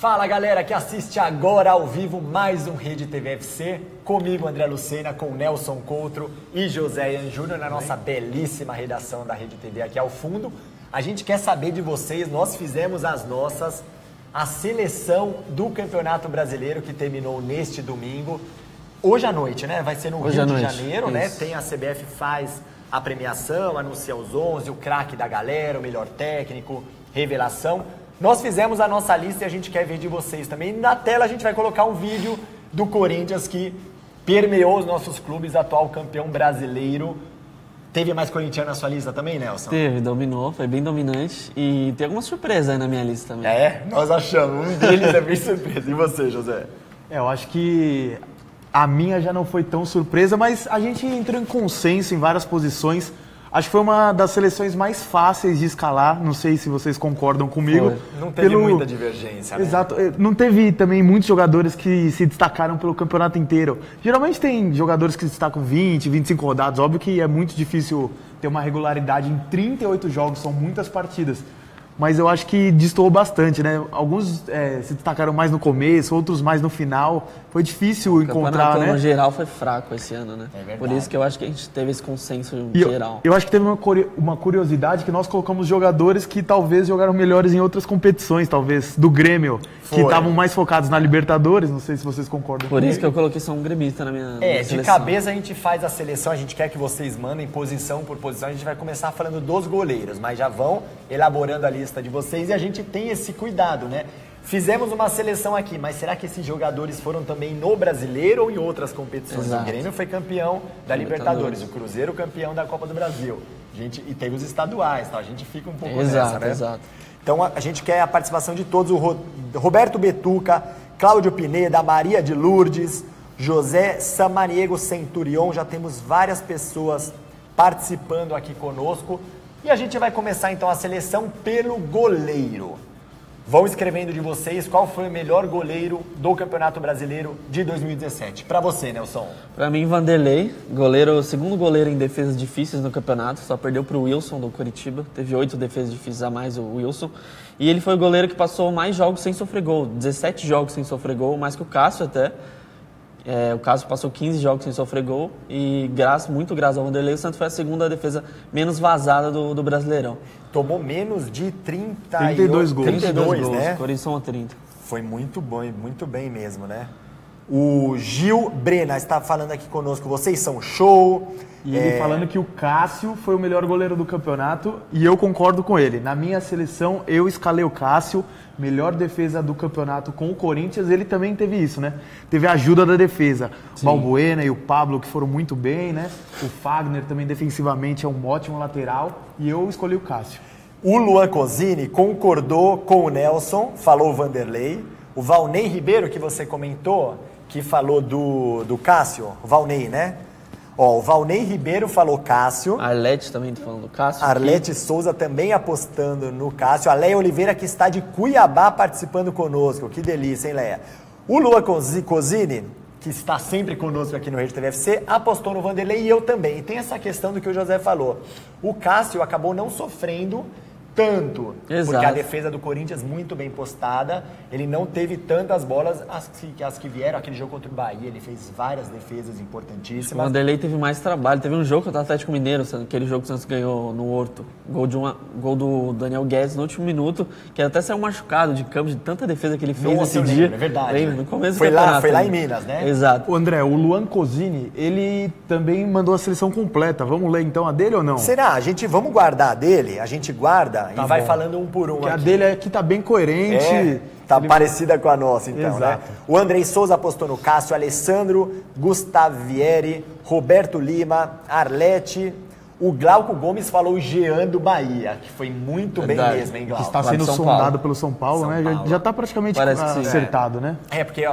Fala galera que assiste agora ao vivo mais um Rede TV FC, comigo André Lucena, com Nelson Coutro e José Ian Júnior na nossa belíssima redação da Rede TV aqui ao fundo. A gente quer saber de vocês, nós fizemos a seleção do Campeonato Brasileiro que terminou neste domingo, hoje à noite, né? Vai ser no Rio de Janeiro, né? Tem a CBF faz a premiação, anuncia os 11, o craque da galera, o melhor técnico, revelação. Nós fizemos a nossa lista e a gente quer ver de vocês também. Na tela a gente vai colocar um vídeo do Corinthians que permeou os nossos clubes, atual campeão brasileiro. Teve mais corintiano na sua lista também, Nelson? Teve, dominou, foi bem dominante. E tem alguma surpresa aí na minha lista também. É, nós achamos. Um deles é bem surpresa. E você, José? Eu acho que a minha já não foi tão surpresa, mas a gente entrou em consenso em várias posições. Acho que foi uma das seleções mais fáceis de escalar, não sei se vocês concordam comigo. Foi. Não teve muita divergência, né? Exato, não teve também muitos jogadores que se destacaram pelo campeonato inteiro. Geralmente tem jogadores que se destacam 20, 25 rodadas, óbvio que é muito difícil ter uma regularidade em 38 jogos, são muitas partidas. Mas eu acho que destoou bastante, né? Alguns se destacaram mais no começo, outros mais no final. Foi difícil encontrar, né? No geral foi fraco esse ano, né? É verdade. Por isso que eu acho que a gente teve esse consenso E geral. Eu acho que teve uma curiosidade que nós colocamos jogadores que talvez jogaram melhores em outras competições, talvez do Grêmio, que estavam mais focados na Libertadores. Não sei se vocês concordam. Por isso que eu coloquei só um gremista na minha de seleção. cabeça a gente faz a seleção, a gente quer que vocês mandem posição por posição, a gente vai começar falando dos goleiros, mas já vão elaborando a lista de vocês e a gente tem esse cuidado, né? Fizemos uma seleção aqui, mas será que esses jogadores foram também no Brasileiro ou em outras competições? Exato. O Grêmio foi campeão da Libertadores, o Cruzeiro campeão da Copa do Brasil. E teve os estaduais, tá? A gente fica um pouco nessa, né? Exato. Então a gente quer a participação de todos, o Roberto Betuca, Cláudio Pineda, Maria de Lourdes, José Samaniego Centurion, já temos várias pessoas participando aqui conosco. E a gente vai começar então a seleção pelo goleiro. Vão escrevendo de vocês qual foi o melhor goleiro do Campeonato Brasileiro de 2017. Para você, Nelson. Para mim, Vanderlei, segundo goleiro em defesas difíceis no campeonato, só perdeu para o Wilson do Coritiba, teve 8 defesas difíceis a mais o Wilson, e ele foi o goleiro que passou mais jogos sem sofrer gol, 17 jogos sem sofrer gol, mais que o Cássio até. O Cássio passou 15 jogos sem sofrer gol e muito graças ao Vanderlei, o Santos foi a segunda defesa menos vazada do Brasileirão. Tomou menos de 32 gols. 32 gols, né? Corinthians são a 30. Foi muito bom e muito bem mesmo, né? O Gil Brena está falando aqui conosco, vocês são show. E ele falando que o Cássio foi o melhor goleiro do campeonato e eu concordo com ele. Na minha seleção, eu escalei o Cássio, melhor defesa do campeonato com o Corinthians. Ele também teve isso, né? Teve a ajuda da defesa. O Balbuena e o Pablo que foram muito bem, né? O Fagner também defensivamente é um ótimo lateral e eu escolhi o Cássio. O Luan Cosini concordou com o Nelson, falou o Vanderlei. O Valnei Ribeiro, que você comentou, que falou do Cássio, o Valnei, né? O Valnei Ribeiro falou Cássio. Arlete também tá falando do Cássio. Arlete Souza também apostando no Cássio. A Leia Oliveira, que está de Cuiabá, participando conosco. Que delícia, hein, Leia? O Luan Cosini, que está sempre conosco aqui no Rede TV FC, apostou no Vanderlei e eu também. E tem essa questão do que o José falou. O Cássio acabou não sofrendo tanto, Exato. Porque a defesa do Corinthians muito bem postada, ele não teve tantas bolas as que vieram, aquele jogo contra o Bahia, ele fez várias defesas importantíssimas. O Vanderlei teve mais trabalho, teve um jogo contra o Atlético Mineiro, aquele jogo que o Santos ganhou no Horto, gol do Daniel Guedes no último minuto, que até saiu machucado de campo, de tanta defesa que ele fez nesse dia. É verdade. Lembra? No começo do foi campeonato. lá em Minas, né? Exato. O André, o Luan Cosini, ele também mandou a seleção completa. Vamos ler então a dele ou não? Será? Vamos guardar a dele? A gente guarda Tá e vai bom. falando um por um Porque aqui. a dele aqui tá bem coerente. Tá parecida com a nossa, então, Exato. né? O Andrei Souza apostou no Cássio, Alessandro, Gustavieri, Roberto Lima, Arlete. O Glauco Gomes falou o Jean do Bahia, que foi muito Verdade. bem mesmo, hein, Que Glauco? está Lá de sendo São sondado Paulo. pelo São Paulo, São né? Paulo. Já está praticamente Parece que sim. acertado, né? Porque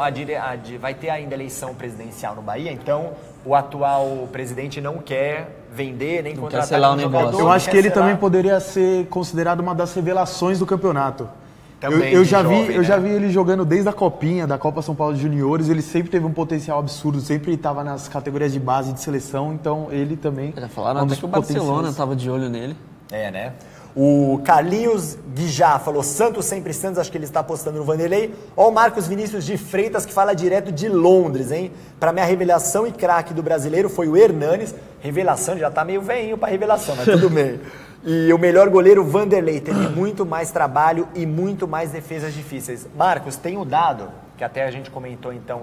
vai ter ainda eleição presidencial no Bahia, então o atual presidente não quer vender nem contratar selar o nenhum negócio. jogador. Eu acho não que ele quer selar. também poderia ser considerado uma das revelações do campeonato. Também eu de já vi, jovem, eu já né? vi ele jogando desde a Copinha, da Copa São Paulo de Juniores. Ele sempre teve um potencial absurdo, sempre estava nas categorias de base de seleção. Então ele também. Já falaram é um até dos que o Barcelona potenciais. estava de olho nele. É, né? O Carlinhos Guijá falou Santos sempre Santos, acho que ele está apostando no Vanderlei. Ó o Marcos Vinícius de Freitas que fala direto de Londres, hein? Para minha revelação e craque do brasileiro foi o Hernanes. Revelação, já tá meio veinho para revelação, mas tudo bem. E o melhor goleiro, Vanderlei, teve muito mais trabalho e muito mais defesas difíceis. Marcos, tem o dado, que até a gente comentou então,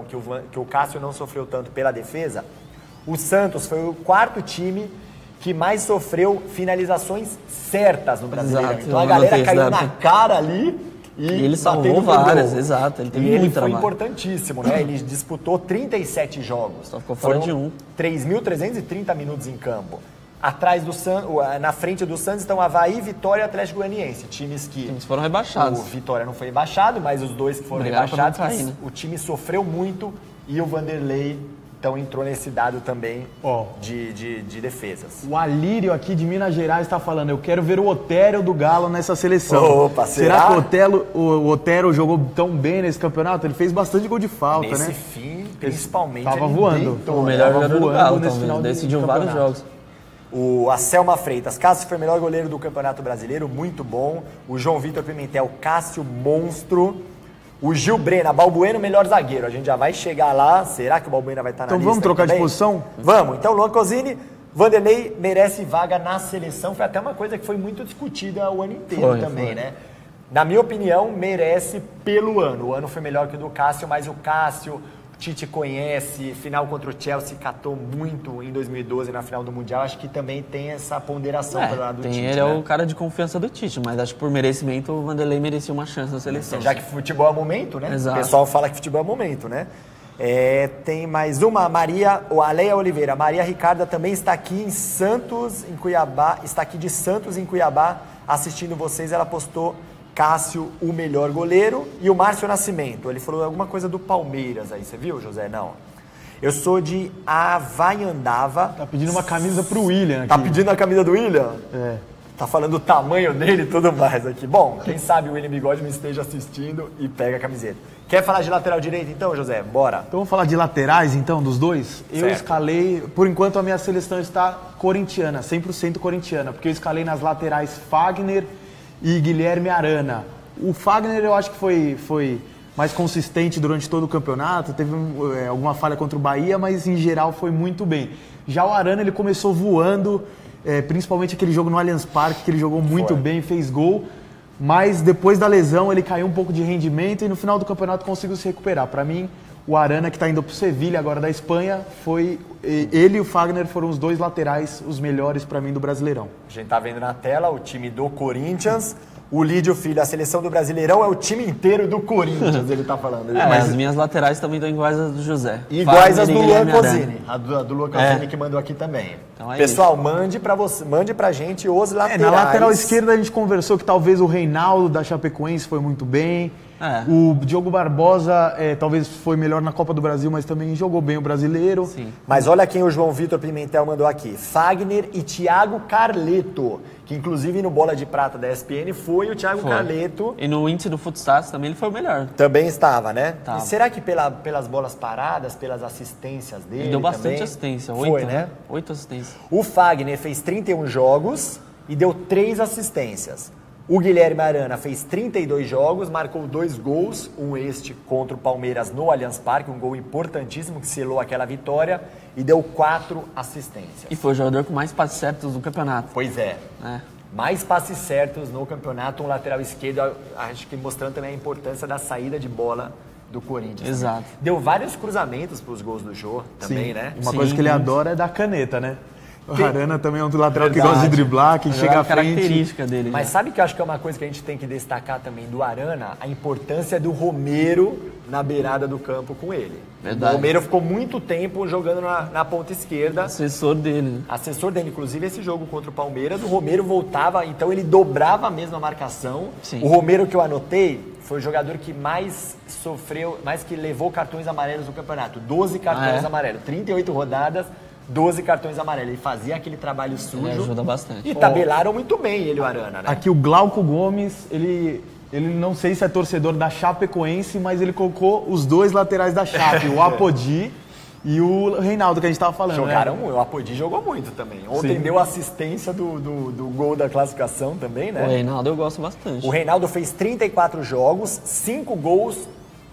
que o Cássio não sofreu tanto pela defesa. O Santos foi o quarto time que mais sofreu finalizações certas no Brasileirão. Exato, então a galera caiu na cara ali e ele salvou várias, exato. Ele teve muito trabalho. Foi importantíssimo, né? Ele disputou 37 jogos. Só ficou fora de um. 3.330 minutos em campo. Atrás do na frente do Santos estão Avaí, Vitória e Atlético Goianiense. Times foram rebaixados. O Vitória não foi rebaixado, mas os dois que foram rebaixados, cair, né? O time sofreu muito e o Vanderlei então entrou nesse dado também de defesas. O Alírio aqui de Minas Gerais está falando, eu quero ver o Otero do Galo nessa seleção. Opa, será que o Otero jogou tão bem nesse campeonato? Ele fez bastante gol de falta, nesse né? Nesse fim, principalmente. Tava voando. O melhor jogador do Galo nesse final decidiu vários jogos. A Selma Freitas, Cássio foi o melhor goleiro do Campeonato Brasileiro, muito bom. O João Vitor Pimentel, Cássio, monstro. O Gil Brena, Balbueno, melhor zagueiro. A gente já vai chegar lá. Será que o Balbueno vai estar na lista? Então vamos trocar de posição? Vamos. Então, Luan Cosini, Vanderlei merece vaga na seleção. Foi até uma coisa que foi muito discutida o ano inteiro também, né? Na minha opinião, merece pelo ano. O ano foi melhor que o do Cássio, mas o Cássio, o Tite conhece, final contra o Chelsea, catou muito em 2012 na final do Mundial. Acho que também tem essa ponderação pelo lado do Tite. Ele é o cara de confiança do Tite, mas acho que por merecimento o Vanderlei merecia uma chance na seleção. Já que futebol é momento, né? Exato. O pessoal fala que futebol é momento, né? Tem mais uma, Aleia Oliveira. Maria Ricarda também está aqui em Santos, em Cuiabá. Está aqui de Santos, em Cuiabá, assistindo vocês. Ela postou Cássio, o melhor goleiro, e o Márcio Nascimento. Ele falou alguma coisa do Palmeiras aí, você viu, José? Não. Eu sou de Havaiandava. Tá pedindo uma camisa pro William aqui. Tá pedindo a camisa do William? É. Tá falando do tamanho dele e tudo mais aqui. Bom, quem sabe o William Bigode me esteja assistindo e pega a camiseta. Quer falar de lateral direito então, José? Bora. Então vamos falar de laterais então, dos dois? Eu escalei, por enquanto a minha seleção está corintiana, 100% corintiana, porque eu escalei nas laterais Fagner e Guilherme Arana. O Fagner eu acho que foi mais consistente durante todo o campeonato, teve alguma falha contra o Bahia, mas em geral foi muito bem. Já o Arana ele começou voando, principalmente aquele jogo no Allianz Parque, que ele jogou muito bem, fez gol, mas depois da lesão ele caiu um pouco de rendimento e no final do campeonato conseguiu se recuperar. Para mim, o Arana, que está indo para o Sevilha agora da Espanha, ele e o Fagner foram os dois laterais, os melhores para mim do Brasileirão. A gente tá vendo na tela o time do Corinthians. O Lídio Filho, a seleção do Brasileirão é o time inteiro do Corinthians, ele tá falando. Mas as minhas laterais também estão iguais às do José. Iguais às do Luan Cosini. A do Luan Cosini que mandou aqui também. Então pessoal, mande pra gente os laterais. Na lateral esquerda a gente conversou que talvez o Reinaldo da Chapecoense foi muito bem. O Diogo Barbosa talvez foi melhor na Copa do Brasil, mas também jogou bem o brasileiro. Sim. Mas olha quem o João Vitor Pimentel mandou aqui. Fagner e Thiago Carleto, que inclusive no Bola de Prata da ESPN foi o Thiago Carleto. E no índice do Footstats também ele foi o melhor. Também estava, né? Tava. E será que pelas bolas paradas, pelas assistências dele Ele deu bastante também? assistência, Foi, 8, né? 8 assistências. O Fagner fez 31 jogos e deu 3 assistências. O Guilherme Arana fez 32 jogos, marcou 2 gols, um contra o Palmeiras no Allianz Parque, um gol importantíssimo que selou aquela vitória, e deu 4 assistências. E foi o jogador com mais passes certos do campeonato. Pois é. Mais passes certos no campeonato, um lateral esquerdo, acho que mostrando também a importância da saída de bola do Corinthians. Exato. Também. Deu vários cruzamentos para os gols do Jô também, né? Uma coisa que ele adora é dar caneta, né? O Arana também é um lateral que gosta de driblar, que chega à frente. Característica dele. Mas sabe que eu acho que é uma coisa que a gente tem que destacar também do Arana? A importância do Romero na beirada do campo com ele. Verdade. O Romero ficou muito tempo jogando na ponta esquerda. Assessor dele. Assessor dele, inclusive esse jogo contra o Palmeiras, o Romero voltava, então ele dobrava a mesma marcação. Sim. O Romero que eu anotei foi o jogador que mais sofreu, mais que levou cartões amarelos no campeonato. 12 cartões amarelos, 38 rodadas. 12 cartões amarelos. Ele fazia aquele trabalho sujo. Ele ajuda bastante. E tabelaram muito bem ele, o Arana, né? Aqui o Glauco Gomes, ele não sei se é torcedor da Chapecoense, mas ele colocou os dois laterais da Chape, o Apodi E o Reinaldo, que a gente tava falando, Jogaram né? muito, o Apodi jogou muito também. Ontem Sim. deu assistência do gol da classificação também, né? O Reinaldo eu gosto bastante. O Reinaldo fez 34 jogos, 5 gols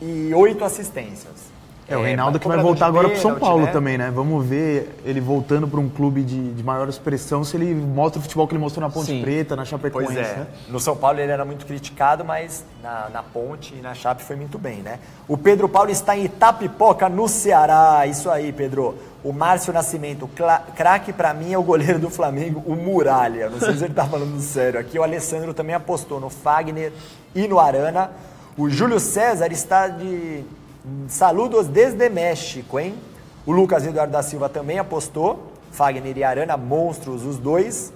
e 8 assistências. O Reinaldo que vai cobrador voltar de agora pro São pênalti, Paulo né? também, né? Vamos ver ele voltando para um clube de maior expressão, se ele mostra o futebol que ele mostrou na Ponte Sim. Preta, na Chapecoense, Pois é. né? No São Paulo ele era muito criticado, mas na Ponte e na Chape foi muito bem, né? O Pedro Paulo está em Itapipoca, no Ceará. Isso aí, Pedro. O Márcio Nascimento, craque pra mim é o goleiro do Flamengo, o Muralha. Não sei se ele tá falando sério aqui. O Alessandro também apostou no Fagner e no Arana. O Júlio César está de saludos desde México, hein? O Lucas Eduardo da Silva também apostou. Fagner e Arana, monstros os dois.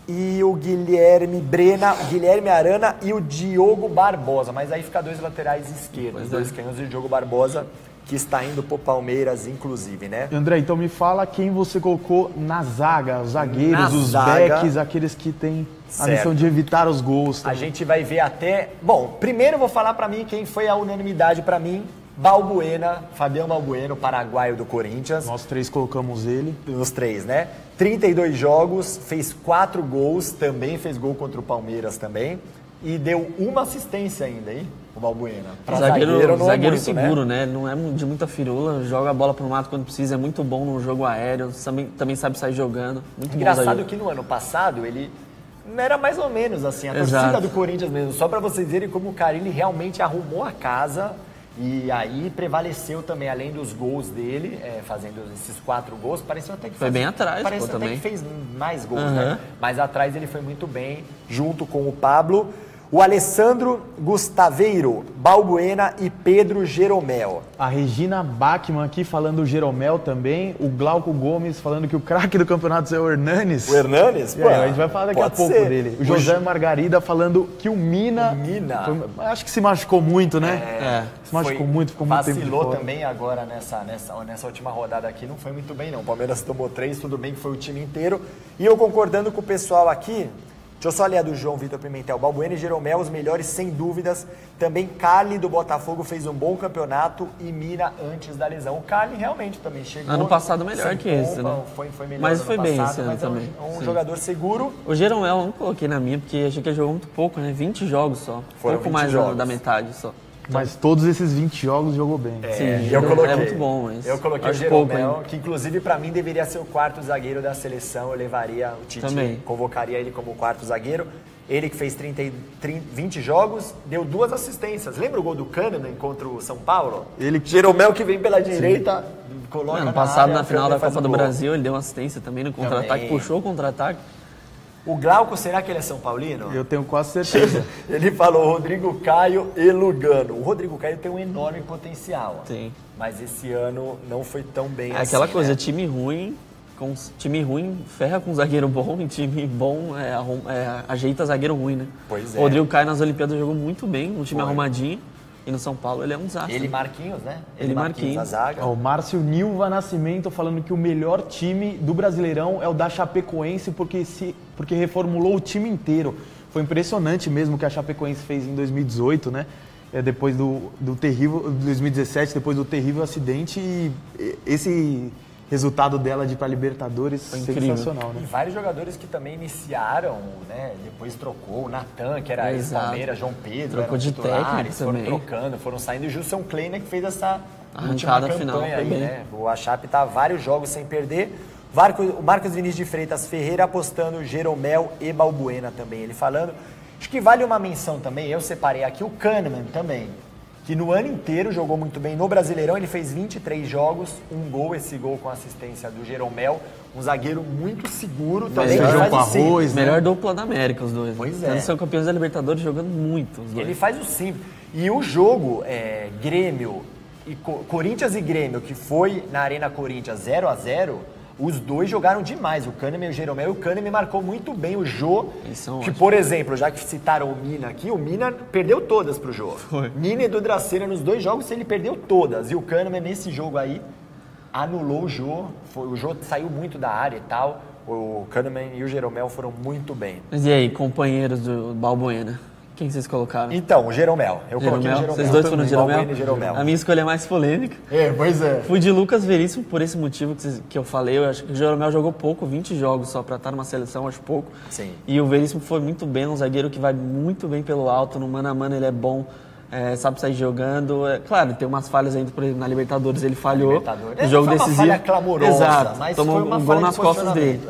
E o Guilherme Brena, o Guilherme Arana e o Diogo Barbosa. Mas aí fica 2 laterais esquerdos, 2 canhões e o Diogo Barbosa, que está indo pro Palmeiras, inclusive, né? André, então me fala quem você colocou na zaga, os zagueiros, Na os zaga. backs, aqueles que têm a Certo. missão de evitar os gols. A também. gente vai ver até... Bom, primeiro eu vou falar pra mim quem foi a unanimidade pra mim. Balbuena, Fabião Balbuena, o paraguaio do Corinthians. Nós 3 colocamos ele. Os 3, né? 32 jogos, fez 4 gols, também fez gol contra o Palmeiras também. E deu uma assistência ainda, hein? O Balbuena. Pra Zagueiro não é muito, seguro, né? né? Não é de muita firula, joga a bola pro mato quando precisa, é muito bom no jogo aéreo, também sabe sair jogando. Muito Engraçado bom zagueiro. que no ano passado ele era mais ou menos assim, a torcida Exato. do Corinthians mesmo. Só pra vocês verem como o Carille realmente arrumou a casa e aí prevaleceu também, além dos gols dele, fazendo esses 4 gols, pareceu até que Foi bem atrás, pareceu pô, até também. que fez mais gols, Uhum. né? Mas atrás ele foi muito bem, junto com o Pablo. O Alessandro Gustaveiro, Balbuena e Pedro Jeromel. A Regina Bachmann aqui falando o Jeromel também. O Glauco Gomes falando que o craque do campeonato é o Hernanes. O Hernanes? É, a gente vai falar daqui a pode pouco ser. dele. O José Margarida falando que o Mina... acho que se machucou muito, né? Se machucou muito, ficou muito tempo de vacilou fora. também agora nessa última rodada aqui, não foi muito bem não. O Palmeiras tomou 3, tudo bem que foi o time inteiro. E eu concordando com o pessoal aqui, deixa eu só ler a do João Vitor Pimentel. Balbuena e Jeromel, os melhores sem dúvidas. Também Cali do Botafogo fez um bom campeonato e Mina antes da lesão. O Cali realmente também chegou. Ano passado melhor sem que esse, pompa, né? Foi melhor Mas no foi ano bem passado, esse ano mas também. É um Sim. jogador seguro. O Jeromel eu não coloquei na minha, porque achei que ele jogou muito pouco, né? 20 jogos só. Foram Pouco 20 mais jogos. da metade só. Mas todos esses 20 jogos jogou bem. Sim, Eu coloquei. é muito bom, mas eu coloquei o acho pouco Jeromel, ainda. que inclusive pra mim deveria ser o 4º zagueiro da seleção. Eu levaria o Tite, Também. convocaria ele como 4º zagueiro. Ele que fez 20 jogos, deu 2 assistências. Lembra o gol do Kahneman contra o São Paulo? Jeromel que vem pela direita, coloca Ano na passado, área, na final da faz Copa o do gol. Brasil, ele deu uma assistência também no contra-ataque, Também. puxou o contra-ataque. O Glauco, será que ele é São Paulino? Eu tenho quase certeza. Ele falou Rodrigo Caio e Lugano. O Rodrigo Caio tem um enorme potencial. Sim. Mas esse ano não foi tão bem É assim. aquela coisa, né? time ruim ferra com zagueiro bom, e time bom ajeita zagueiro ruim, né? Pois é. O Rodrigo Caio nas Olimpíadas jogou muito bem, um time Foi. arrumadinho, e no São Paulo ele é um desastre. Ele e Marquinhos, né? Ele e a Marquinhos. zaga. Ó, o Márcio Nilva Nascimento falando que o melhor time do Brasileirão é o da Chapecoense porque reformulou o time inteiro. Foi impressionante mesmo o que a Chapecoense fez em 2018, né? Depois do terrível 2017, depois do terrível acidente, e esse resultado dela de ir para Libertadores Foi incrível. sensacional, E né? vários jogadores que também iniciaram, né? Depois trocou. O Natan, que era Exato. ex-Palmeiras, João Pedro, Trocou eram de titulares, técnico foram também. trocando, foram saindo. E o Gilson Kleiner que fez essa última Arrancada campanha final, foi aí, bem. né? O Chape tá vários jogos sem perder. O Marcos Vinícius de Freitas Ferreira apostando Jeromel e Balbuena também. Ele falando. Acho que vale uma menção também, eu separei aqui o Kahneman também, que no ano inteiro jogou muito bem no Brasileirão. Ele fez 23 jogos, um gol, esse gol com assistência do Jeromel, um zagueiro muito seguro também. Feijão faz com o simples. arroz, né? Melhor dupla da América, os dois. Pois né? é. Eles são campeões da Libertadores jogando muito, os dois. Ele faz o simples. E o jogo Grêmio, e Corinthians e Grêmio, que foi na Arena Corinthians 0-0, os dois jogaram demais, o Kahneman e o Jeromel. E o Kahneman marcou muito bem o Jô, Eles são que, ótimos. por exemplo, já que citaram o Mina aqui, o Mina perdeu todas pro Jô. Mina e Edu Dracena nos 2 jogos ele perdeu todas. E o Kahneman nesse jogo aí anulou o Jô. O Jô saiu muito da área e tal. O Kahneman e o Jeromel foram muito bem. Mas e aí, companheiros do Balbuena? Quem vocês colocaram? Então, o Jeromel. Eu coloquei o Jeromel? Jeromel. Vocês dois foram no Jeromel? Jeromel? A minha escolha é mais polêmica. Pois é. Fui de Lucas Veríssimo por esse motivo que eu falei. Eu acho que o Jeromel jogou pouco, 20 jogos só pra estar numa seleção, acho pouco. Sim. E o Veríssimo foi muito bem, um zagueiro que vai muito bem pelo alto, no mano a mano ele é bom, sabe sair jogando. Claro, tem umas falhas ainda, por exemplo, na Libertadores ele falhou. No jogo foi uma decisivo. falha clamorosa, Exato, mas tomou foi uma um falha gol de nas costas dele.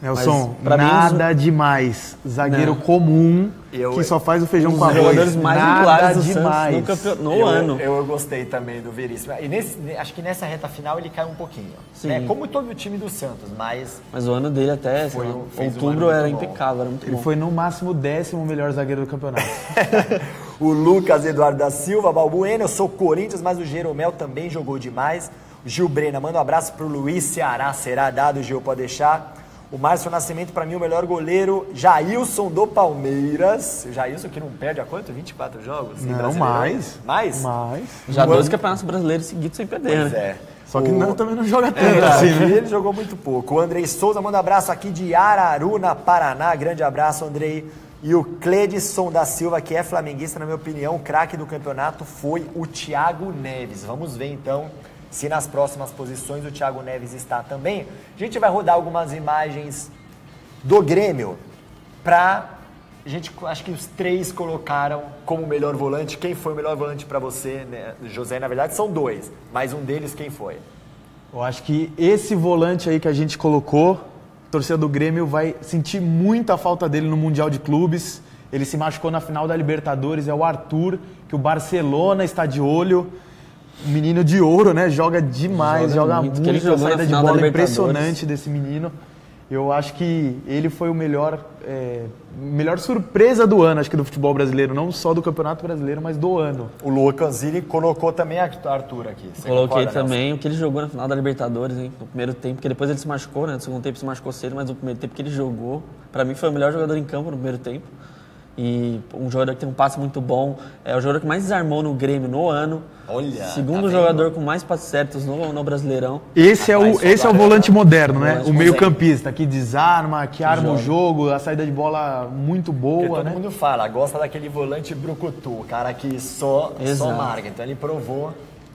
Nelson, Pra mim, nada demais. Zagueiro Não. comum que só faz o feijão Um com dos arroz. jogadores mais Nada regulares do demais. Santos no ano. Eu gostei também do Veríssimo. E acho que nessa reta final ele caiu um pouquinho. Sim. Né? Como todo o time do Santos, mas Mas o ano dele até, sei lá, fez um outubro ano era muito bom. impecável, era muito Ele bom. foi no máximo 10º melhor zagueiro do campeonato. o Lucas Eduardo da Silva, Balbuena, eu sou Corinthians, mas o Jeromel também jogou demais. O Gil Brena, manda um abraço pro Luiz Ceará, será dado, Gil, pode deixar. O Márcio Nascimento, para mim, o melhor goleiro, Jailson do Palmeiras. O Jailson que não perde há quanto? 24 jogos? Sim, Não, Brasileirão. mais. Mais? Mas... Já No 2 ano- campeonatos brasileiros seguidos sem perder, Pois né? é. Só que também não joga tanto É, assim, aqui né? ele jogou muito pouco. O Andrei Souza manda um abraço aqui de Araruna, Paraná. Grande abraço, Andrei. E o Cledson da Silva, que é flamenguista, na minha opinião, o craque do campeonato foi o Thiago Neves. Vamos ver então se nas próximas posições o Thiago Neves está também. A gente vai rodar algumas imagens do Grêmio pra... acho que os três colocaram como melhor volante. Quem foi o melhor volante pra você, né? José? Na verdade são dois, mas um deles quem foi? Eu acho que esse volante aí que a gente colocou, a torcida do Grêmio vai sentir muita falta dele no Mundial de Clubes. Ele se machucou na final da Libertadores, é o Arthur, que o Barcelona está de olho. Um menino de ouro, né? Joga demais, joga muito, muito, que ele a jogou na saída de final da bola é Libertadores. impressionante desse menino. Eu acho que ele foi o melhor surpresa do ano, acho que do futebol brasileiro, não só do Campeonato Brasileiro, mas do ano. O Lucanzini colocou também a Arthur aqui. Você Coloquei concorda, também o que ele jogou na final da Libertadores, hein? No primeiro tempo, porque depois ele se machucou, né? No segundo tempo se machucou cedo, mas no primeiro tempo que ele jogou, pra mim foi o melhor jogador em campo no primeiro tempo. E um jogador que tem um passe muito bom, é o jogador que mais desarmou no Grêmio no ano. Olha, Segundo tá jogador com mais passes certos no Brasileirão. Esse é o volante moderno, né? Volante O meio-campista, que desarma, que arma o jogo, a saída de bola muito Porque boa, todo né? mundo fala, gosta daquele volante brucutu, o cara que só marca. Então ele provou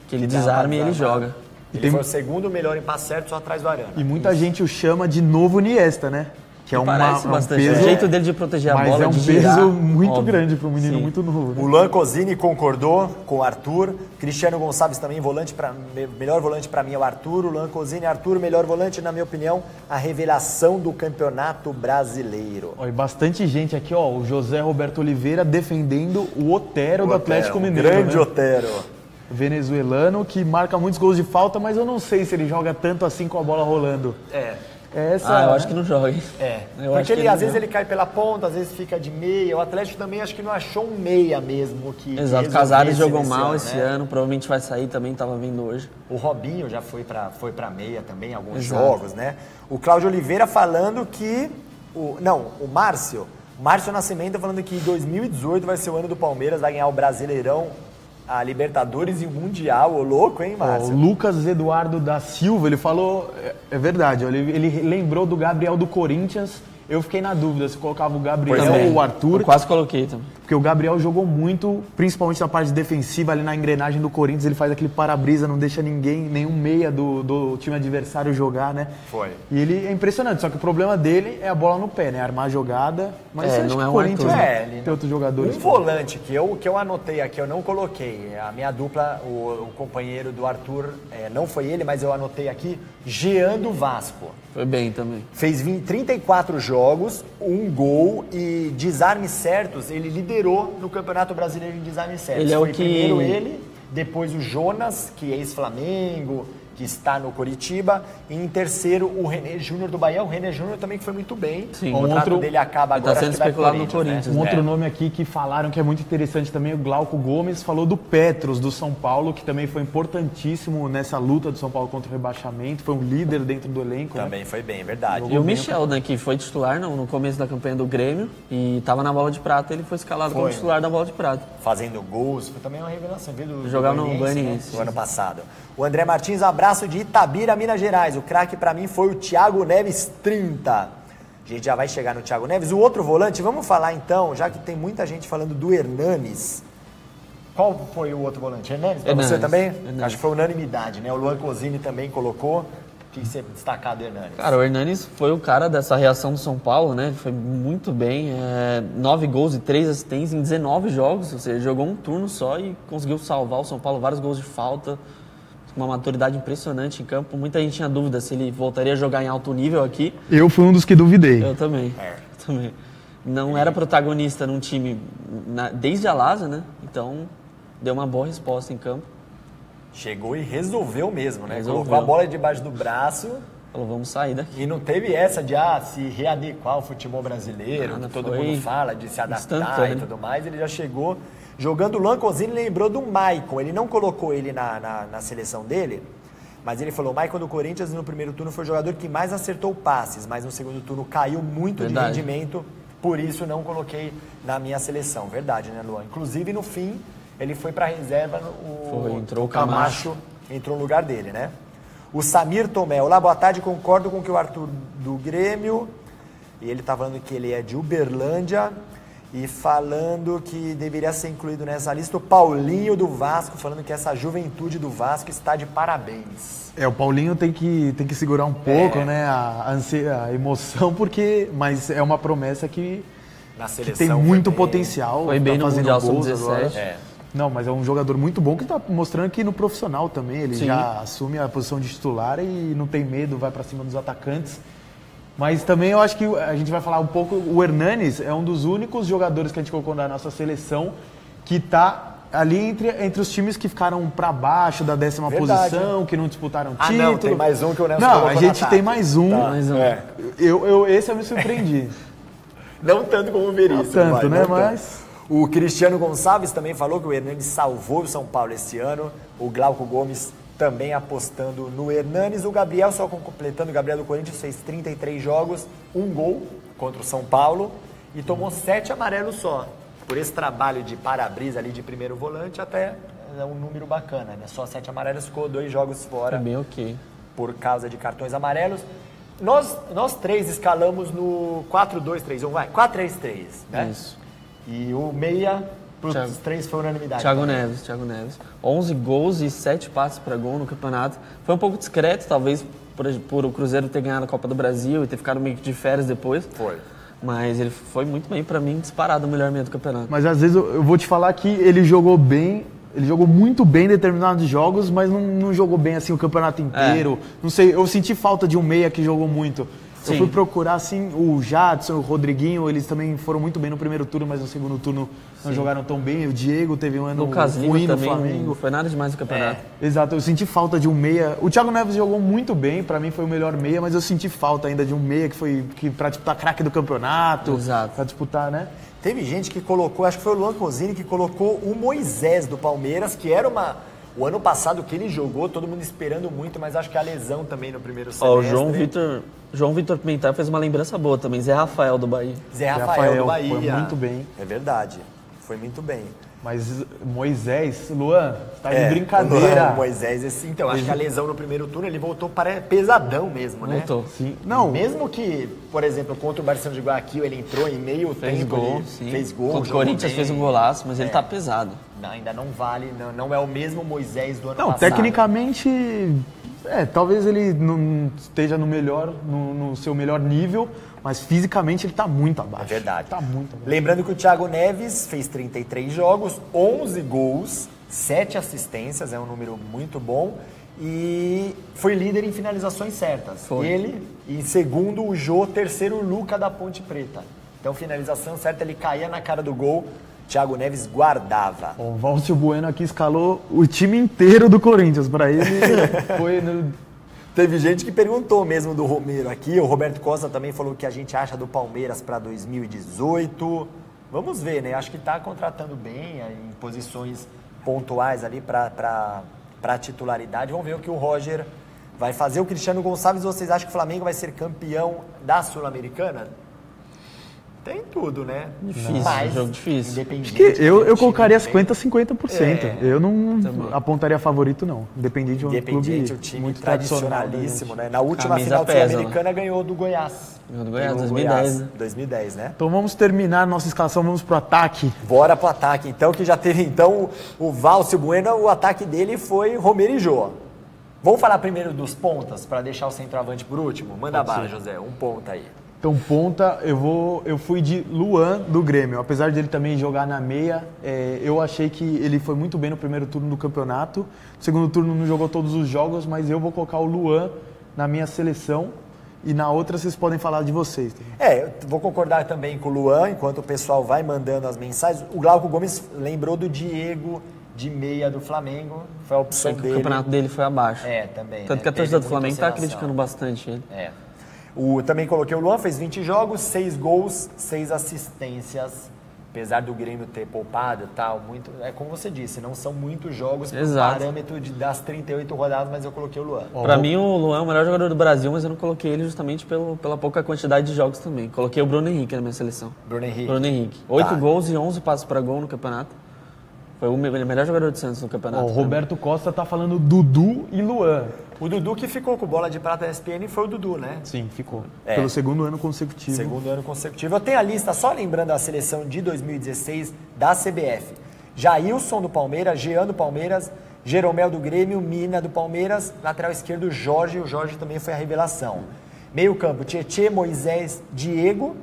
Que ele dá uma desarma e ele desarmada. joga. Ele foi o segundo melhor em passe certo, só atrás do Arana. E muita gente o chama de novo Iniesta, né? Que é Parece um bastante. peso, O jeito dele de proteger a mas bola, é um de peso girar, muito óbvio. grande para um menino Sim. muito novo. Né? O Lancosini concordou com o Arthur. Cristiano Gonçalves também, melhor volante para mim é o Arthur. O Lancosini, Arthur, melhor volante, na minha opinião, a revelação do Campeonato Brasileiro. Ó, e bastante gente aqui, ó, o José Roberto Oliveira defendendo o Otero do Atlético Mineiro. Grande né? Otero. Venezuelano que marca muitos gols de falta, mas eu não sei se ele joga tanto assim com a bola rolando. Essa, eu acho que não joga, hein? Eu acho Porque que ele, às vezes não. ele cai pela ponta, às vezes fica de meia. O Atlético também acho que não achou um meia mesmo que Exato, que Casares resolvesse jogou nesse mal ano, esse né? ano, provavelmente vai sair também, tava vendo hoje. O Robinho já foi pra meia também, em alguns Exato. jogos, né? O Cláudio Oliveira falando que... O Márcio Nascimento falando que 2018 vai ser o ano do Palmeiras, vai ganhar o Brasileirão, a Libertadores e o Mundial. Ô louco, hein, ó, o Márcio? Lucas Eduardo da Silva, ele falou, é verdade, ó, ele lembrou do Gabriel do Corinthians. Eu fiquei na dúvida se colocava o Gabriel Pois é. ou o Arthur. Eu quase coloquei também. Porque o Gabriel jogou muito, principalmente na parte defensiva, ali na engrenagem do Corinthians, ele faz aquele para-brisa, não deixa nenhum meia do time adversário jogar, né? Foi. E ele é impressionante, só que o problema dele é a bola no pé, né? Armar a jogada, mas acho não que é o um Corinthians Arthur, né? tem outros jogadores. Um volante que eu anotei aqui, eu não coloquei. A minha dupla, o companheiro do Arthur, não foi ele, mas eu anotei aqui, Jean do Vasco. Foi bem também. Fez 34 jogos, um gol e desarmes certos. Ele liderou no Campeonato Brasileiro em desarmes certos. Ele é o Foi que- primeiro ele, depois o Jonas, que é ex-Flamengo, que está no Coritiba, e em terceiro o René Júnior do Bahia. O René Júnior também que foi muito bem. Sim. O contrato Outro- dele acaba Ele tá agora. sendo acho que vai pro especulado no Corinthians, Um né? outro nome aqui que falaram que é muito interessante também, o Glauco Gomes, falou do Petros, do São Paulo, que também foi importantíssimo nessa luta do São Paulo contra o rebaixamento, foi um líder dentro do elenco. né? Também foi bem, verdade. E o Michel, né, que foi titular no começo da campanha do Grêmio e tava na Bola de Prata, ele foi escalado como Foi. titular da Bola de Prata. Fazendo gols, foi também uma revelação. Viu, do Jogava no Goianiense, Goianiense. né, do ano passado. O André Martins, abraço de Itabira, Minas Gerais. O craque pra mim foi o Thiago Neves, 30. A gente já vai chegar no Thiago Neves. O outro volante, vamos falar então, já que tem muita gente falando do Hernanes. Qual foi o outro volante? Hernanes? Pra você também? Hernanes. Acho que foi unanimidade, né? O Luan Cosini também colocou. O que você destacar do Hernanes? Cara, o Hernanes foi o cara dessa reação do São Paulo, né? Ele foi muito bem. 9 gols e 3 assistências em 19 jogos. Ou seja, ele jogou um turno só e conseguiu salvar o São Paulo. Vários gols de falta. Uma maturidade impressionante em campo. Muita gente tinha dúvida se ele voltaria a jogar em alto nível aqui. Eu fui um dos que duvidei. Eu também. Não era protagonista num time desde a Lasa, né? Então, deu uma boa resposta em campo. Chegou e resolveu mesmo, né? Resolveu. Colocou a bola debaixo do braço. Falou, vamos sair daqui. E não teve essa de se readequar ao futebol brasileiro, que todo mundo fala, de se adaptar e tudo mais. Ele já chegou jogando. O Luan Cosini lembrou do Maicon. Ele não colocou ele na seleção dele, mas ele falou: o Maicon do Corinthians no primeiro turno foi o jogador que mais acertou passes, mas no segundo turno caiu muito de rendimento, por isso não coloquei na minha seleção. Verdade, né, Luan? Inclusive, no fim, ele foi para a reserva, entrou o Camacho entrou no lugar dele, né? O Samir Tomé: olá, boa tarde, concordo com o que o Arthur do Grêmio, e ele tá falando que ele é de Uberlândia, e falando que deveria ser incluído nessa lista o Paulinho do Vasco, falando que essa juventude do Vasco está de parabéns. O Paulinho tem que segurar um pouco, né, a emoção, mas é uma promessa que tem muito potencial. Foi bem no Mundial Sub-17. Não, mas é um jogador muito bom que está mostrando que no profissional também ele já assume a posição de titular e não tem medo, vai para cima dos atacantes. Mas também eu acho que a gente vai falar um pouco, o Hernanes é um dos únicos jogadores que a gente colocou na nossa seleção que está ali entre os times que ficaram para baixo da 10ª posição, que não disputaram título. Não, tem mais um que o Nelson colocou. Não, a gente tem mais um. Esse eu me surpreendi. Não tanto como o Veríssimo. Não tanto, né? Mas... O Cristiano Gonçalves também falou que o Hernanes salvou o São Paulo esse ano. O Glauco Gomes também apostando no Hernanes. O Gabriel, só completando, o Gabriel do Corinthians fez 33 jogos, 1 gol contra o São Paulo e tomou 7 amarelos só. Por esse trabalho de para-brisa ali de primeiro volante, até é um número bacana, né? Só 7 amarelos, ficou 2 jogos fora. É bem ok. Por causa de cartões amarelos. Nós três escalamos no 4-2-3-1, vai, 4-3-3, né? Isso. E o meia, para os três foi unanimidade. Thiago Neves. 11 gols e 7 passes para gol no campeonato. Foi um pouco discreto, talvez, por o Cruzeiro ter ganhado a Copa do Brasil e ter ficado meio que de férias depois. Foi. Mas ele foi muito bem, para mim, disparado o melhor meio do campeonato. Mas às vezes eu vou te falar que ele jogou bem, ele jogou muito bem em determinados jogos, mas não jogou bem assim o campeonato inteiro. Não sei, eu senti falta de um meia que jogou muito. Eu fui procurar, assim, o Jadson, o Rodriguinho, eles também foram muito bem no primeiro turno, mas no segundo turno não jogaram tão bem. O Diego teve um ano ruim no Flamengo. Não foi nada demais no campeonato. Exato, eu senti falta de um meia. O Thiago Neves jogou muito bem, pra mim foi o melhor meia, mas eu senti falta ainda de um meia pra disputar craque do campeonato. Exato. Pra disputar, né? Teve gente que colocou, acho que foi o Luan Cosini, que colocou o Moisés do Palmeiras, que era o ano passado que ele jogou, todo mundo esperando muito, mas acho que a lesão também no primeiro semestre. O João Vitor Pimentel fez uma lembrança boa também. Zé Rafael do Bahia. Zé Rafael do Bahia. Foi muito bem. É verdade, foi muito bem. Mas Moisés, Luan, tá de brincadeira. O Moisés, então, acho que a lesão no primeiro turno, ele voltou pesadão mesmo, né? Voltou. Sim. Não. Mesmo que, por exemplo, contra o Barcelona de Guayaquil, ele entrou em meio tempo, fez gol. Contra o Corinthians fez um golaço, mas ele tá pesado. Não, ainda não vale, não é o mesmo Moisés do ano passado. Não, tecnicamente, talvez ele não esteja no seu melhor nível, mas fisicamente ele tá muito abaixo. É verdade. Tá muito abaixo. Lembrando que o Thiago Neves fez 33 jogos, 11 gols, 7 assistências, é um número muito bom. E foi líder em finalizações certas. Foi. Ele, em segundo, o Jô, terceiro, o Luca da Ponte Preta. Então, finalização certa, ele caía na cara do gol, Thiago Neves guardava. O Valcio Bueno aqui escalou o time inteiro do Corinthians. Para ele, foi... Teve gente que perguntou mesmo do Romero aqui. O Roberto Costa também falou o que a gente acha do Palmeiras para 2018. Vamos ver, né? Acho que está contratando bem em posições pontuais ali para titularidade. Vamos ver o que o Roger vai fazer. O Cristiano Gonçalves, vocês acham que o Flamengo vai ser campeão da Sul-Americana? Tem tudo, né? Difícil, jogo difícil. Independente. Acho que eu colocaria time tem- 50-50%. Eu não apontaria favorito, não. Independente de um Independente, o clube time muito tradicional. tradicionalíssimo, né? Na última Camisa final pesa, sul-americana ganhou do Goiás. Ganhou do Goiás, Pegou o 2010, né? 2010, né? Então vamos terminar nossa escalação, vamos pro ataque. Bora pro ataque, então, que já teve, então, o Valcio Bueno, o ataque dele foi Romero e Jô. Vamos falar primeiro dos pontas, para deixar o centroavante por último? Manda bala, José, um ponta aí. Então, ponta, eu fui de Luan do Grêmio. Apesar de ele também jogar na meia, eu achei que ele foi muito bem no primeiro turno do campeonato. No segundo turno não jogou todos os jogos, mas eu vou colocar o Luan na minha seleção. E na outra vocês podem falar de vocês. Eu vou concordar também com o Luan, enquanto o pessoal vai mandando as mensagens. O Glauco Gomes lembrou do Diego de meia do Flamengo, foi a opção O dele. campeonato dele foi abaixo. Também. Tanto né? que a torcida do Teve Flamengo muita tá oscilação. criticando bastante ele. Também coloquei o Luan, fez 20 jogos, 6 gols, 6 assistências. Apesar do Grêmio ter poupado e tal, é como você disse, não são muitos jogos por Exato. parâmetro das 38 rodadas, mas eu coloquei o Luan. Pra mim, o Luan é o melhor jogador do Brasil, mas eu não coloquei ele justamente pela pouca quantidade de jogos também. Coloquei o Bruno Henrique na minha seleção. Bruno Henrique. Bruno Henrique. 8 Tá. gols e 11 passos para gol no campeonato. Foi o melhor jogador do Santos no campeonato. O Roberto Costa tá falando Dudu e Luan. O Dudu que ficou com bola de prata da ESPN foi o Dudu, né? Sim, ficou. Pelo segundo ano consecutivo. Segundo ano consecutivo. Eu tenho a lista, só lembrando a seleção de 2016 da CBF. Jailson do Palmeiras, Jean do Palmeiras, Jeromel do Grêmio, Mina do Palmeiras, lateral esquerdo Jorge, o Jorge também foi a revelação. Meio campo, Tietê, Moisés, Diego,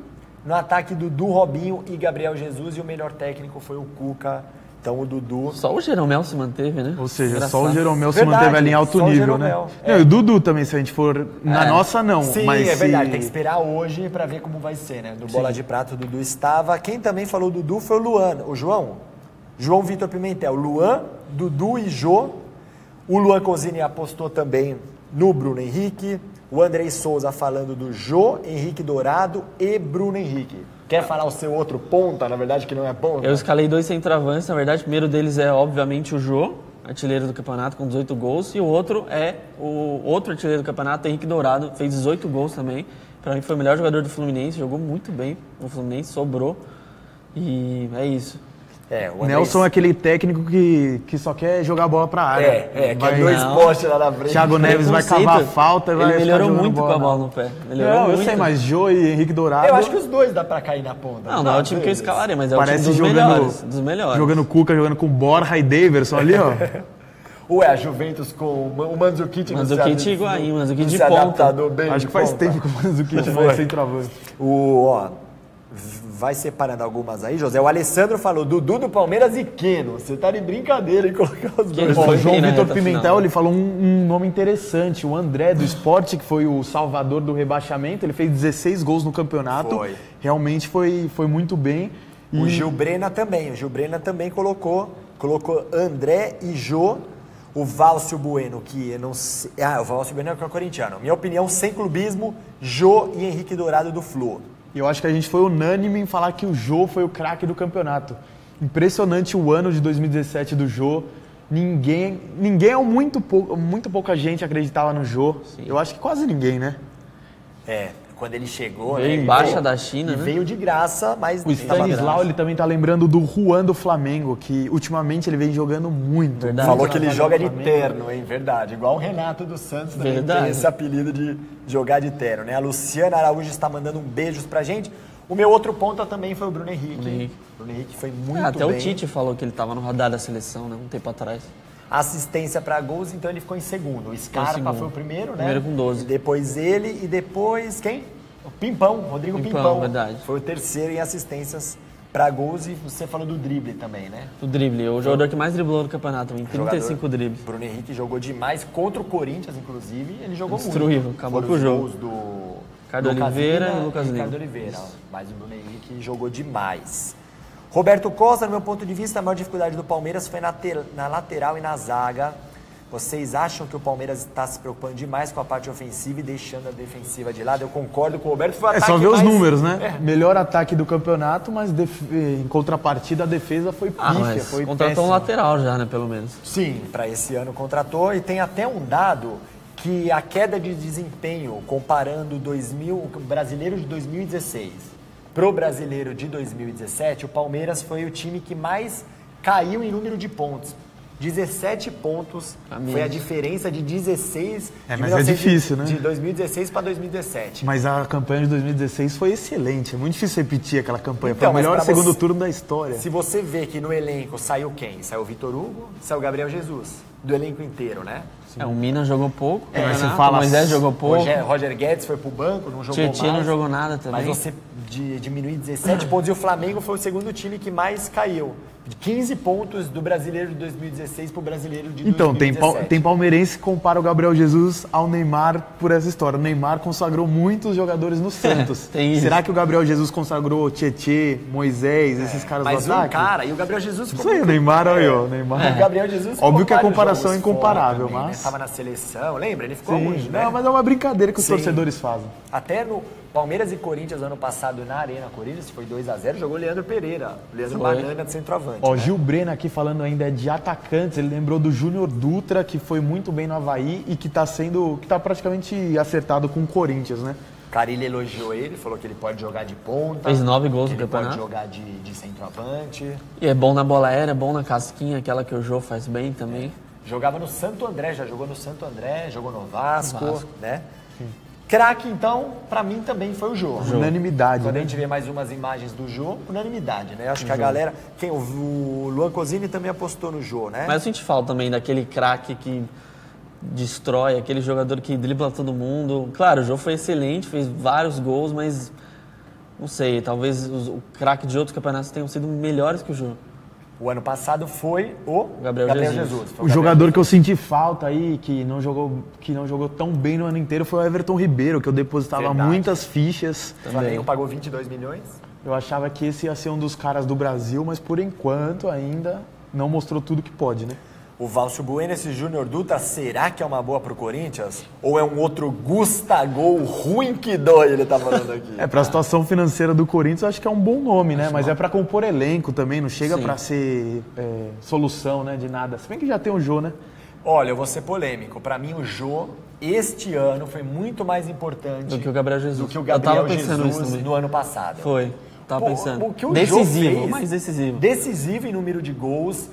no ataque Dudu, Robinho e Gabriel Jesus, e o melhor técnico foi o Cuca. Então o Dudu... Só o Jeromel se manteve, né? Ou seja, Engraçado. só o Jeromel se Verdade, manteve ali em alto só o nível, né? Jeromel. Não, e o Dudu também, se a gente for... Na nossa, não. Sim, mas é verdade, se- tem que esperar hoje pra ver como vai ser, né? Do Bola de Prata o Dudu estava. Quem também falou Dudu foi o Luan, o João Vitor Pimentel. Luan, Dudu e Jô. O Luan Cosini apostou também no Bruno Henrique. O Andrei Souza falando do Jô, Henrique Dourado e Bruno Henrique. Quer falar o seu outro ponta, na verdade, que não é ponta? Eu escalei 2 centroavantes, na verdade, o primeiro deles é, obviamente, o Jô, artilheiro do campeonato com 18 gols, e o outro é o outro artilheiro do campeonato, Henrique Dourado, fez 18 gols também. Pra mim foi o melhor jogador do Fluminense, jogou muito bem no Fluminense, sobrou, e é isso. O Andrei... Nelson é aquele técnico que só quer jogar a bola pra área. que é Vai- dois Não. postes lá na frente. Thiago Neves vai Preconceito. cavar a falta e vai Ele ficar melhorou jogando muito com a na- bola no pé. Melhorou Não, eu muito. sei, mas Jô e Henrique Dourado... Eu acho que os dois dá pra cair na ponta. Não é o time que eu escalaria, mas é o time parece dos jogando, melhores. Dos melhores. jogando Cuca, jogando com Borja e Daverson ali, ó. Ué, a Juventus com o Mandzukic não Mandzukic se- igual, Mandzukic não de se ponta. adaptador bem Acho de que faz ponta. tempo que o Mandzukic Foi. não é centroavante. Vai separando algumas aí, José. O Alessandro falou Dudu do Palmeiras e Keno. Você tá de brincadeira em colocar os dois. Keno Ó, foi o João bem na Vitor reta Pimentel, final. ele falou um nome interessante. O André do Sport, que foi o salvador do rebaixamento. Ele fez 16 gols no campeonato. Foi. Realmente foi muito bem. E O Gil Brena também. O Gil Brena também colocou André e Jô. O Valcio Bueno, que eu não sei... o Valcio Bueno é o corintiano. Minha opinião, sem clubismo, Jô e Henrique Dourado do Flu. eu acho que a gente foi unânime em falar que o Jô foi o craque do campeonato. Impressionante o ano de 2017 do Jô. Ninguém ou muito pouca gente acreditava no Jô. Eu acho que quase ninguém, né? Quando ele chegou... Veio ele em baixa da China, e né? veio de graça, mas... O Stanislau, ele também tá lembrando do Juan do Flamengo, que ultimamente ele vem jogando muito. Verdade. Falou que ele Na joga de zaga do Flamengo. terno, hein? Verdade. Igual o Renato dos Santos também Verdade. tem esse apelido de jogar de terno, né? A Luciana Araújo está mandando beijos pra gente. O meu outro ponta também foi o Bruno Henrique. Bruno Henrique foi muito Até bem. o Tite falou que ele tava no radar da seleção, né? Um tempo atrás. Assistência pra gols, então ele ficou em segundo. O Scarpa segundo. foi o primeiro, né? Primeiro com 12. E depois ele, e depois quem? O Pimpão, Rodrigo Pimpão, Pimpão. verdade. Foi o terceiro em assistências pra gols, e você falou do drible também, né? O drible, o jogador que mais driblou no campeonato, em 35 Jogador. dribles. Bruno Henrique jogou demais contra o Corinthians, inclusive. Ele jogou Destruiu, muito. acabou Foram com o os jogo. gols do Ricardo Lucas Oliveira Lima e Lucas Lima. Ricardo Oliveira. Mas o Bruno Henrique jogou demais. Roberto Costa, no meu ponto de vista, a maior dificuldade do Palmeiras foi na lateral e na zaga. Vocês acham que o Palmeiras está se preocupando demais com a parte ofensiva e deixando a defensiva de lado? Eu concordo com o Roberto. Foi o É ataque só ver os mais- números, né? Melhor ataque do campeonato, mas em contrapartida a defesa foi pífia, Mas foi contratou um péssima. lateral já, né, pelo menos. Sim, para esse ano contratou, e tem até um dado que a queda de desempenho comparando o brasileiro de 2016 pro Brasileiro de 2017, o Palmeiras foi o time que mais caiu em número de pontos. 17 pontos, foi a diferença de 16 mas é difícil, né? De 2016 para 2017. Mas a campanha de 2016 foi excelente. É muito difícil repetir aquela campanha. Então, foi o melhor segundo você, turno da história. Se você vê que no elenco saiu quem? Saiu o Vitor Hugo, saiu o Gabriel Jesus. Do elenco inteiro, né? O Mina jogou pouco, mas você o fala- Moisés jogou pouco, Roger Guedes foi pro banco, não jogou Tietchan mais. não jogou nada também. Mas você diminuir 17 pontos e o Flamengo foi o segundo time que mais caiu. 15 pontos do Brasileiro de 2016 pro Brasileiro de Então, 2017. tem palmeirense que compara o Gabriel Jesus ao Neymar por essa história. O Neymar consagrou muitos jogadores no Santos. Tem isso. Será que o Gabriel Jesus consagrou Tietchan, Moisés, esses caras Mas do ataque? e o Gabriel Jesus ficou Isso aí, o Neymar, olha aí, ó, o Neymar. O Gabriel Jesus ficou Óbvio que a vários comparação é jogos fora incomparável, também, mas... Né? Tava na seleção, lembra? Ele ficou Sim, longe, né? não, mas é uma brincadeira que os Sim. torcedores fazem. Até no Palmeiras e Corinthians ano passado na Arena Corinthians, foi 2-0, jogou Leandro Pereira, Leandro Foi. Banana de centroavante. Ó, né? Gil Breno aqui falando ainda de atacantes, ele lembrou do Júnior Dutra, que foi muito bem no Avaí e que tá praticamente acertado com o Corinthians, né? Carilli elogiou ele, falou que ele pode jogar de ponta. Fez 9 gols que no ele pode campeonato. jogar de centroavante. E é bom na bola aérea, é bom na casquinha, aquela que o Jô faz bem também. Jogava no Santo André, já jogou no Santo André, jogou no Vasco, Vasco. né? Craque, então, pra mim também foi o Jô. Unanimidade, Quando a né? gente vê mais umas imagens do Jô, unanimidade, né? Acho que a galera... O Luan Cosini também apostou no Jô, né? Mas eu senti falta também daquele craque que destrói, aquele jogador que dribla todo mundo. Claro, o Jô foi excelente, fez vários gols, mas não sei, talvez o craque de outros campeonatos tenham sido melhores que o Jô. O ano passado foi o Gabriel Jesus. Foi O jogador que eu senti falta aí, que não jogou tão bem no ano inteiro, foi o Everton Ribeiro, que eu depositava Verdade. muitas fichas. O Flamengo pagou 22 milhões. Eu achava que esse ia ser um dos caras do Brasil, mas por enquanto ainda não mostrou tudo que pode, né? O Valcio Bueno, esse Júnior Dutra, será que é uma boa pro Corinthians? Ou é um outro Gustavo ruim que dói, ele tá falando aqui? Pra situação financeira do Corinthians, eu acho que é um bom nome, né? Mas é pra compor elenco também, não chega Sim. pra ser solução, né, de nada. Se bem que já tem o Jô, né? Olha, eu vou ser polêmico. Pra mim, o Jô, este ano, foi muito mais importante Do que o Gabriel Jesus. do que o Eu Gabriel tava pensando Jesus nisso também. no ano passado. Foi, tava pensando. O que o Decisivo, Jô fez, mais decisivo. Decisivo em número de gols.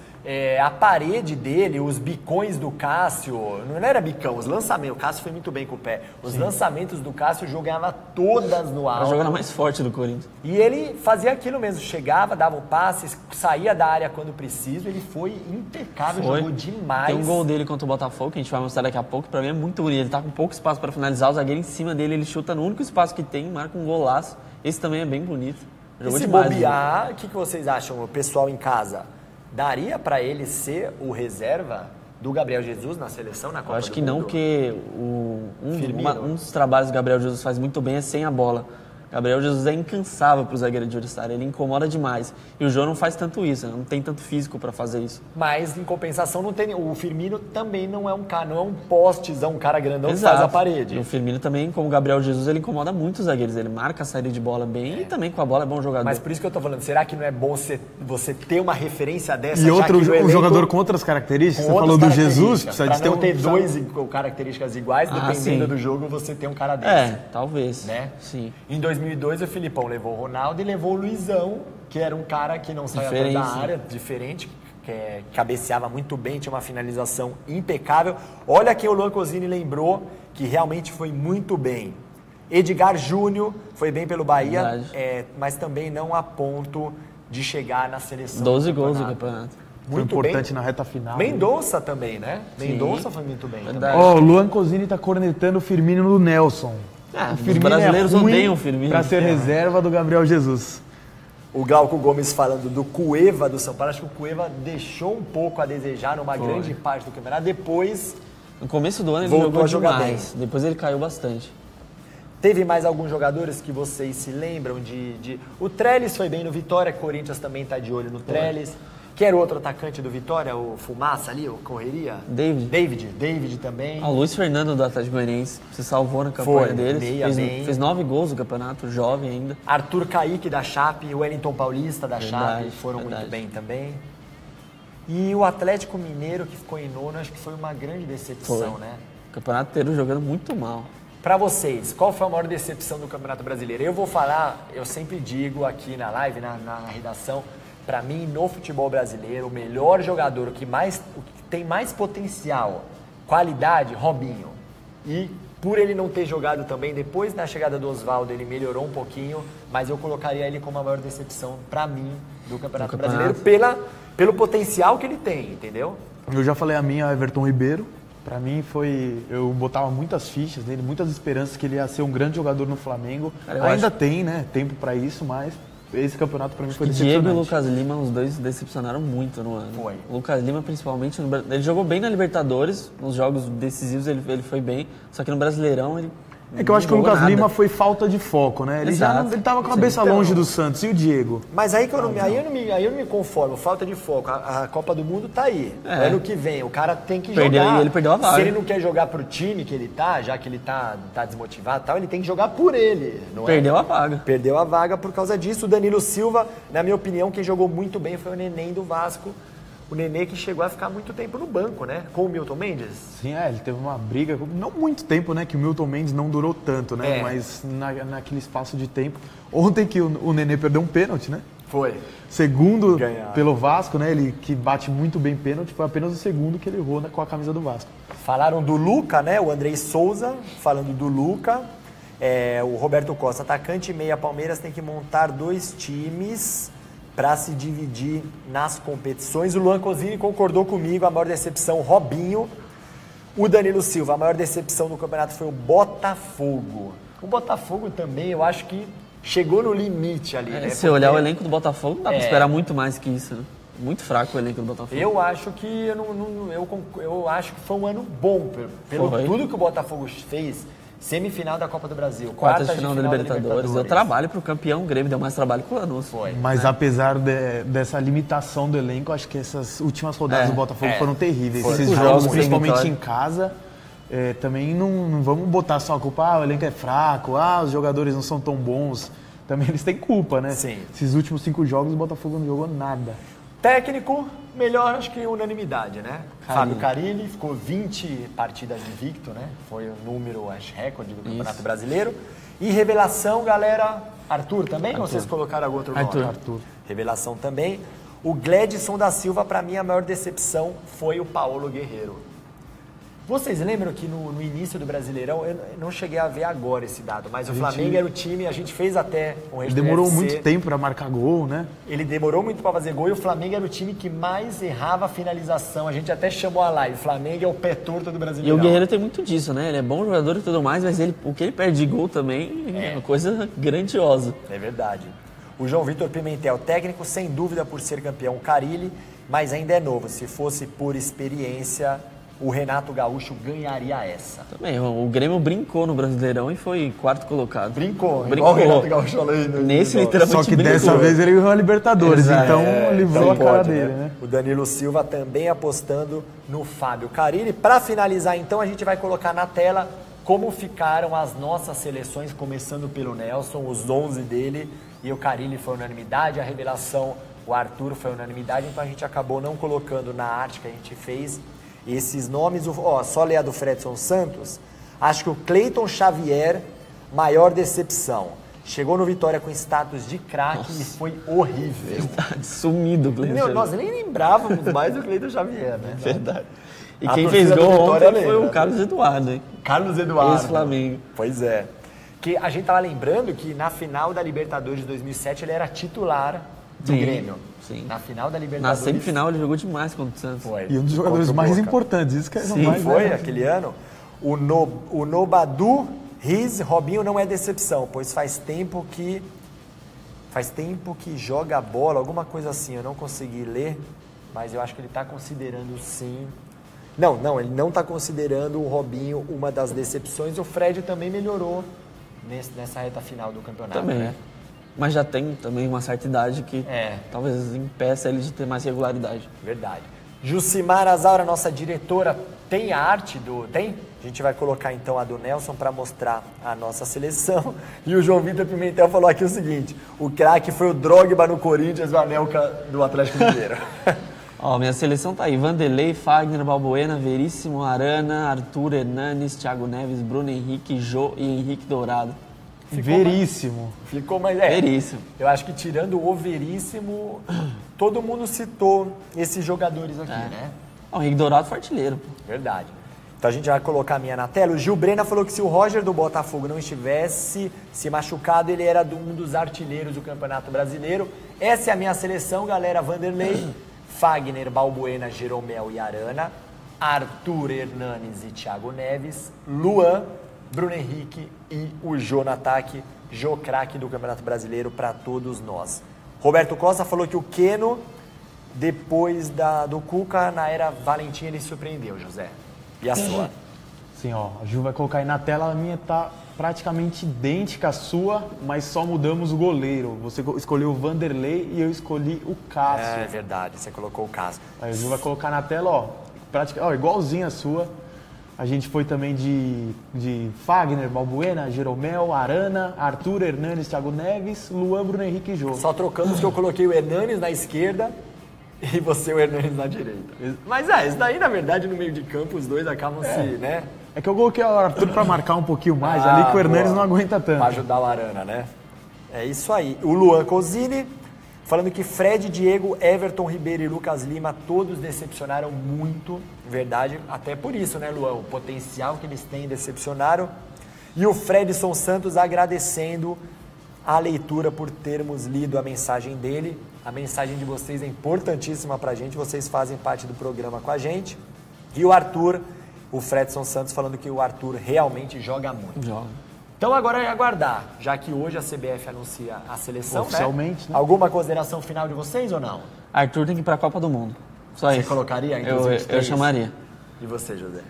A parede dele, os bicões do Cássio, não era bicão, os lançamentos, o Cássio foi muito bem com o pé. Os lançamentos do Cássio, o Jô ganhava todas no A alto. jogada mais forte do Corinthians. E ele fazia aquilo mesmo, chegava, dava o passe, saía da área quando preciso, ele foi impecável, jogou demais. Tem um gol dele contra o Botafogo, que a gente vai mostrar daqui a pouco, pra mim é muito bonito. Ele tá com pouco espaço pra finalizar, o zagueiro em cima dele, ele chuta no único espaço que tem, marca um golaço. Esse também é bem bonito. E Jogou se demais. bobear, o que vocês acham, o pessoal em casa? Daria pra ele ser o reserva do Gabriel Jesus na seleção, na Copa Eu acho do que não, Mundo? porque Firmino. um dos trabalhos que o Gabriel Jesus faz muito bem é sem a bola. Gabriel Jesus é incansável pro zagueiro adversário, ele incomoda demais. E o Jô não faz tanto isso, não tem tanto físico para fazer isso. Mas, em compensação, não tem, o Firmino também não é um cara, não é um postezão, um cara grandão que Exato. faz a parede. E o Firmino também, como o Gabriel Jesus, ele incomoda muito os zagueiros. Ele marca a saída de bola bem e também com a bola é bom jogador. Mas por isso que eu tô falando, será que não é bom você ter uma referência dessa? E já outro que no um elenco, jogador com outras características, com você falou outras do Jesus, características, precisa pra de ter não um... ter precisa- dois características iguais, Ah, dependendo sim. do jogo, você tem um cara desse. É, talvez. Né? Sim. Em 2002, o Filipão levou o Ronaldo e levou o Luizão, que era um cara que não saía tanto da Diferente. área, diferente, que cabeceava muito bem, tinha uma finalização impecável. Olha quem o Luan Cosini lembrou, que realmente foi muito bem. Edgar Júnior foi bem pelo Bahia, Verdade. mas também não a ponto de chegar na seleção. 12 do gols no campeonato. campeonato. Foi Muito importante bem. na reta final. Mendonça também, né? Sim. Mendonça foi muito bem. Verdade. Também. Ó, o Luan Cosini tá cornetando o Firmino no Nelson. Os brasileiros ruim odeiam o Firmino. pra ser reserva do Gabriel Jesus. O Glauco Gomes falando do Cueva do São Paulo, acho que o Cueva deixou um pouco a desejar numa grande parte do campeonato. Depois, No começo do ano ele Voltou jogou a jogar demais. Depois ele caiu bastante. teve mais alguns jogadores que vocês se lembram de... O Trellis foi bem no Vitória, Corinthians também tá de olho no Trellis. Quem era o outro atacante do Vitória? O Fumaça ali, o Correria? David também. O Luiz Fernando do Atlético Goianiense se salvou na campanha Foi, deles. meia bem. Fez 9 gols no campeonato, jovem ainda. Arthur Kaique da Chape, o Wellington Paulista da Verdade, Chape foram verdade. muito bem também. E o Atlético Mineiro, que ficou em nono, acho que foi uma grande decepção, Foi. né? O campeonato inteiro jogando muito mal. Pra vocês, qual foi a maior decepção do Campeonato Brasileiro? Eu vou falar, eu sempre digo aqui na live, na redação, pra mim, no futebol brasileiro, o melhor jogador, o que tem mais potencial, qualidade, Robinho. E por ele não ter jogado também, depois da chegada do Oswaldo, ele melhorou um pouquinho, mas eu colocaria ele como a maior decepção, pra mim, do Campeonato Brasileiro, pelo potencial que ele tem, entendeu? Eu já falei a minha, Everton Ribeiro. Pra mim eu botava muitas fichas nele, muitas esperanças que ele ia ser um grande jogador no Flamengo. Ainda tem, né, tempo pra isso, mas esse campeonato pra mim foi decepcionante. Diego e Lucas Lima, os dois decepcionaram muito no ano. Foi. O Lucas Lima, principalmente, ele jogou bem na Libertadores, nos jogos decisivos ele foi bem, só que no Brasileirão ele É que eu acho que o Lucas Lima foi falta de foco, né? Ele ele tava com a cabeça longe do Santos. E o Diego? Mas aí, eu não me conformo, falta de foco. A Copa do Mundo tá aí. Ano que vem, o cara tem que jogar. Ele perdeu a vaga. Se ele não quer jogar pro time que ele tá, já que ele tá desmotivado e tal, ele tem que jogar por ele. Perdeu a vaga. Perdeu a vaga por causa disso. O Danilo Silva, na minha opinião, quem jogou muito bem foi o Neném do Vasco. O Nenê que chegou a ficar muito tempo no banco, né? Com o Milton Mendes. Sim, ele teve uma briga, não muito tempo, né? Que o Milton Mendes não durou tanto, né? É. Mas naquele espaço de tempo. Ontem que o Nenê perdeu um pênalti, né? Foi. Segundo pelo Vasco, né? Ele que bate muito bem pênalti, foi apenas o segundo que ele errou com a camisa do Vasco. Falaram do Luca, né? O Andrei Souza, falando do Luca. O Roberto Costa, atacante e meia Palmeiras, tem que montar 2 times para se dividir nas competições. O Luan Cosini concordou comigo, a maior decepção, Robinho. O Danilo Silva, a maior decepção do campeonato foi o Botafogo. O Botafogo também, eu acho que chegou no limite ali, né? Se olhar o elenco do Botafogo, não dá pra esperar muito mais que isso, né? Muito fraco o elenco do Botafogo. Eu acho que eu acho que foi um ano bom pelo tudo que o Botafogo fez. Semifinal da Copa do Brasil, quartas de final da Libertadores. Deu trabalho pro campeão, o Grêmio deu mais trabalho que o Lanús. Mas apesar dessa limitação do elenco, acho que essas últimas rodadas do Botafogo foram terríveis. Esses jogos, principalmente em casa, também não vamos botar só a culpa, o elenco é fraco, os jogadores não são tão bons. Também eles têm culpa, né? Sim. Esses últimos 5 jogos o Botafogo não jogou nada. Técnico, melhor acho que unanimidade, né? Fábio Carilli ficou 20 partidas invicto, né? Foi o número, acho, recorde do Campeonato Brasileiro. E revelação, galera, Arthur também? Ou vocês colocaram algum outro nome? Arthur. Revelação também. O Gledson da Silva, para mim, a maior decepção foi o Paulo Guerreiro. Vocês lembram que no início do Brasileirão, eu não cheguei a ver agora esse dado, mas o Flamengo era o time, a gente fez até um Ele demorou muito tempo para marcar gol, né? Ele demorou muito para fazer gol e o Flamengo era o time que mais errava a finalização. A gente até chamou a live, o Flamengo é o pé torto do Brasileirão. E o Guerreiro tem muito disso, né? Ele é bom jogador e tudo mais, mas o que ele perde de gol também é uma coisa grandiosa. É verdade. O João Vitor Pimentel, técnico sem dúvida por ser campeão, Carilli, mas ainda é novo. Se fosse por experiência, o Renato Gaúcho ganharia essa. Também, o Grêmio brincou no Brasileirão e foi 4º colocado. Brincou. Igual o Renato Gaúcho falou aí. Nesse literalmente Só que brincou. dessa vez ele ganhou a Libertadores, então livrou a cara dele, né? O Danilo Silva também apostando no Fábio Carilli. Para finalizar, então, a gente vai colocar na tela como ficaram as nossas seleções, começando pelo Nelson, os 11 dele, e o Carilli foi unanimidade, a revelação, o Arthur foi unanimidade, então a gente acabou não colocando na arte que a gente fez esses nomes. Só ler a do Fredson Santos. Acho que o Cleiton Xavier, maior decepção. Chegou no Vitória com status de craque e foi horrível. Verdade, sumido o Cleiton Xavier. Nós nem lembrávamos mais do Cleiton Xavier, né? Verdade. E A quem fez torcida do gol Vitória ontem foi lembra, o Carlos Eduardo, hein? Carlos Eduardo. Ex-Flamengo. Pois é. Que a gente tava lembrando que na final da Libertadores de 2007 ele era titular do Grêmio. Sim. Na final da Na Libertadores. semifinal ele jogou demais contra o Santos. Foi. E um dos jogadores Contra o mais Boca. importantes, isso que é Sim, mais Foi aquele ano. O Nobadu Riz, Robinho não é decepção, pois faz tempo que joga bola, alguma coisa assim, eu não consegui ler, mas eu acho que ele está considerando sim. Não, ele não está considerando o Robinho uma das decepções. O Fred também melhorou nessa reta final do campeonato. Também. Né? Mas já tem também uma certa idade que talvez impeça ele de ter mais regularidade. Verdade. Jucimar Azaura, nossa diretora, tem a arte do... Tem? A gente vai colocar então a do Nelson para mostrar a nossa seleção. E o João Vitor Pimentel falou aqui o seguinte: o craque foi o Drogba no Corinthians, o Anelka do Atlético Mineiro. Ó, minha seleção tá aí. Vanderlei, Fagner, Balbuena, Veríssimo, Arana, Arthur, Hernanes, Thiago Neves, Bruno Henrique, Jô e Henrique Dourado. Veríssimo. Ficou mais... Veríssimo. Eu acho que tirando o Veríssimo, todo mundo citou esses jogadores aqui, né? Ó, o Henrique Dourado foi artilheiro, pô. Verdade. Então a gente vai colocar a minha na tela. O Gil Brena falou que se o Roger do Botafogo não estivesse se machucado, ele era um dos artilheiros do Campeonato Brasileiro. Essa é a minha seleção, galera. Vanderlei, Fagner, Balbuena, Jeromel e Arana, Arthur, Hernanes e Thiago Neves, Luan, Bruno Henrique e o Jô no ataque. Jô, craque do Campeonato Brasileiro para todos nós. Roberto Costa falou que o Keno, depois do Cuca, na era Valentim, ele surpreendeu, José. E a sua? Sim, ó, a Ju vai colocar aí na tela, a minha tá praticamente idêntica à sua, mas só mudamos o goleiro. Você escolheu o Vanderlei e eu escolhi o Cássio. É verdade, você colocou o Cássio. Aí a Ju vai colocar na tela, ó, igualzinho a sua. A gente foi também de Fagner, Balbuena, Jeromel, Arana, Arthur, Hernanes, Thiago Neves, Luan, Bruno Henrique e Jô. Só trocamos que eu coloquei o Hernanes na esquerda e você o Hernanes na direita. Mas isso daí, na verdade, no meio de campo, os dois acabam né? É que eu coloquei o Arthur pra marcar um pouquinho mais, ali que o Hernanes não aguenta tanto. Pra ajudar o Arana, né? É isso aí. O Luan Cosini, falando que Fred, Diego, Everton Ribeiro e Lucas Lima, todos decepcionaram muito, verdade. Até por isso, né, Luan? O potencial que eles têm decepcionaram. E o Fredson Santos agradecendo a leitura por termos lido a mensagem dele. A mensagem de vocês é importantíssima pra gente, vocês fazem parte do programa com a gente. E o Arthur, o Fredson Santos, falando que o Arthur realmente joga muito. Joga. Então agora é aguardar, já que hoje a CBF anuncia a seleção, oficialmente, né? Alguma consideração final de vocês ou não? Arthur tem que ir pra Copa do Mundo. Só Você isso. colocaria entre Eu, os eu 23? chamaria. E você, José?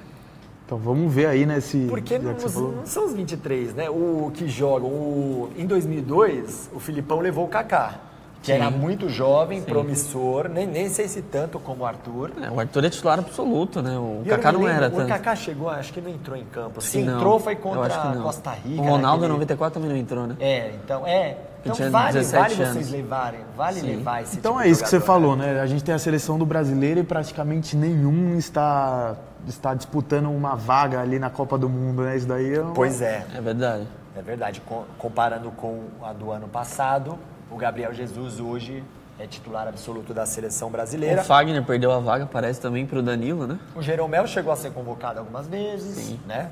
Então vamos ver aí, né, Porque não são os 23, né? O que jogam. Em 2002, o Filipão levou o Kaká, que era muito jovem, promissor, nem sei se tanto como o Arthur. O Arthur é titular absoluto, né? O E eu Kaká me não lembro, era tanto. O Kaká chegou, acho que não entrou em campo. Se Não, entrou, foi eu contra acho que não. Costa Rica. O Ronaldo em naquele... 94 também não entrou, né? Então tinha vale 17 vocês anos. levarem, levar esse Então tipo é de isso que você jogador, falou, né? A gente tem a seleção do brasileiro e praticamente nenhum está disputando uma vaga ali na Copa do Mundo, né? Isso daí Pois é. É verdade. É verdade. Comparando com a do ano passado, o Gabriel Jesus hoje é titular absoluto da seleção brasileira. O Fagner perdeu a vaga, parece também pro Danilo, né? O Jeromel chegou a ser convocado algumas vezes, né?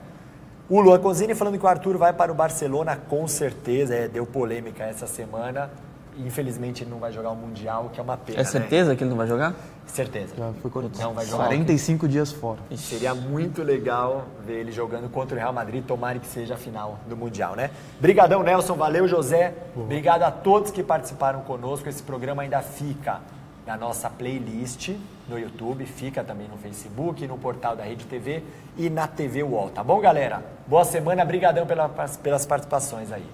O Luan Cosini falando que o Arthur vai para o Barcelona com certeza. Deu polêmica essa semana. Infelizmente ele não vai jogar o Mundial, que é uma pena, É certeza que ele não vai jogar? Certeza. já foi Não vai jogar. 45 dias fora. Seria muito legal ver ele jogando contra o Real Madrid, tomara que seja a final do Mundial, né? Brigadão, Nelson, valeu, José. Obrigado a todos que participaram conosco. Esse programa ainda fica na nossa playlist no YouTube, fica também no Facebook, no portal da Rede TV e na TV UOL, tá bom, galera? Boa semana, brigadão pelas participações aí.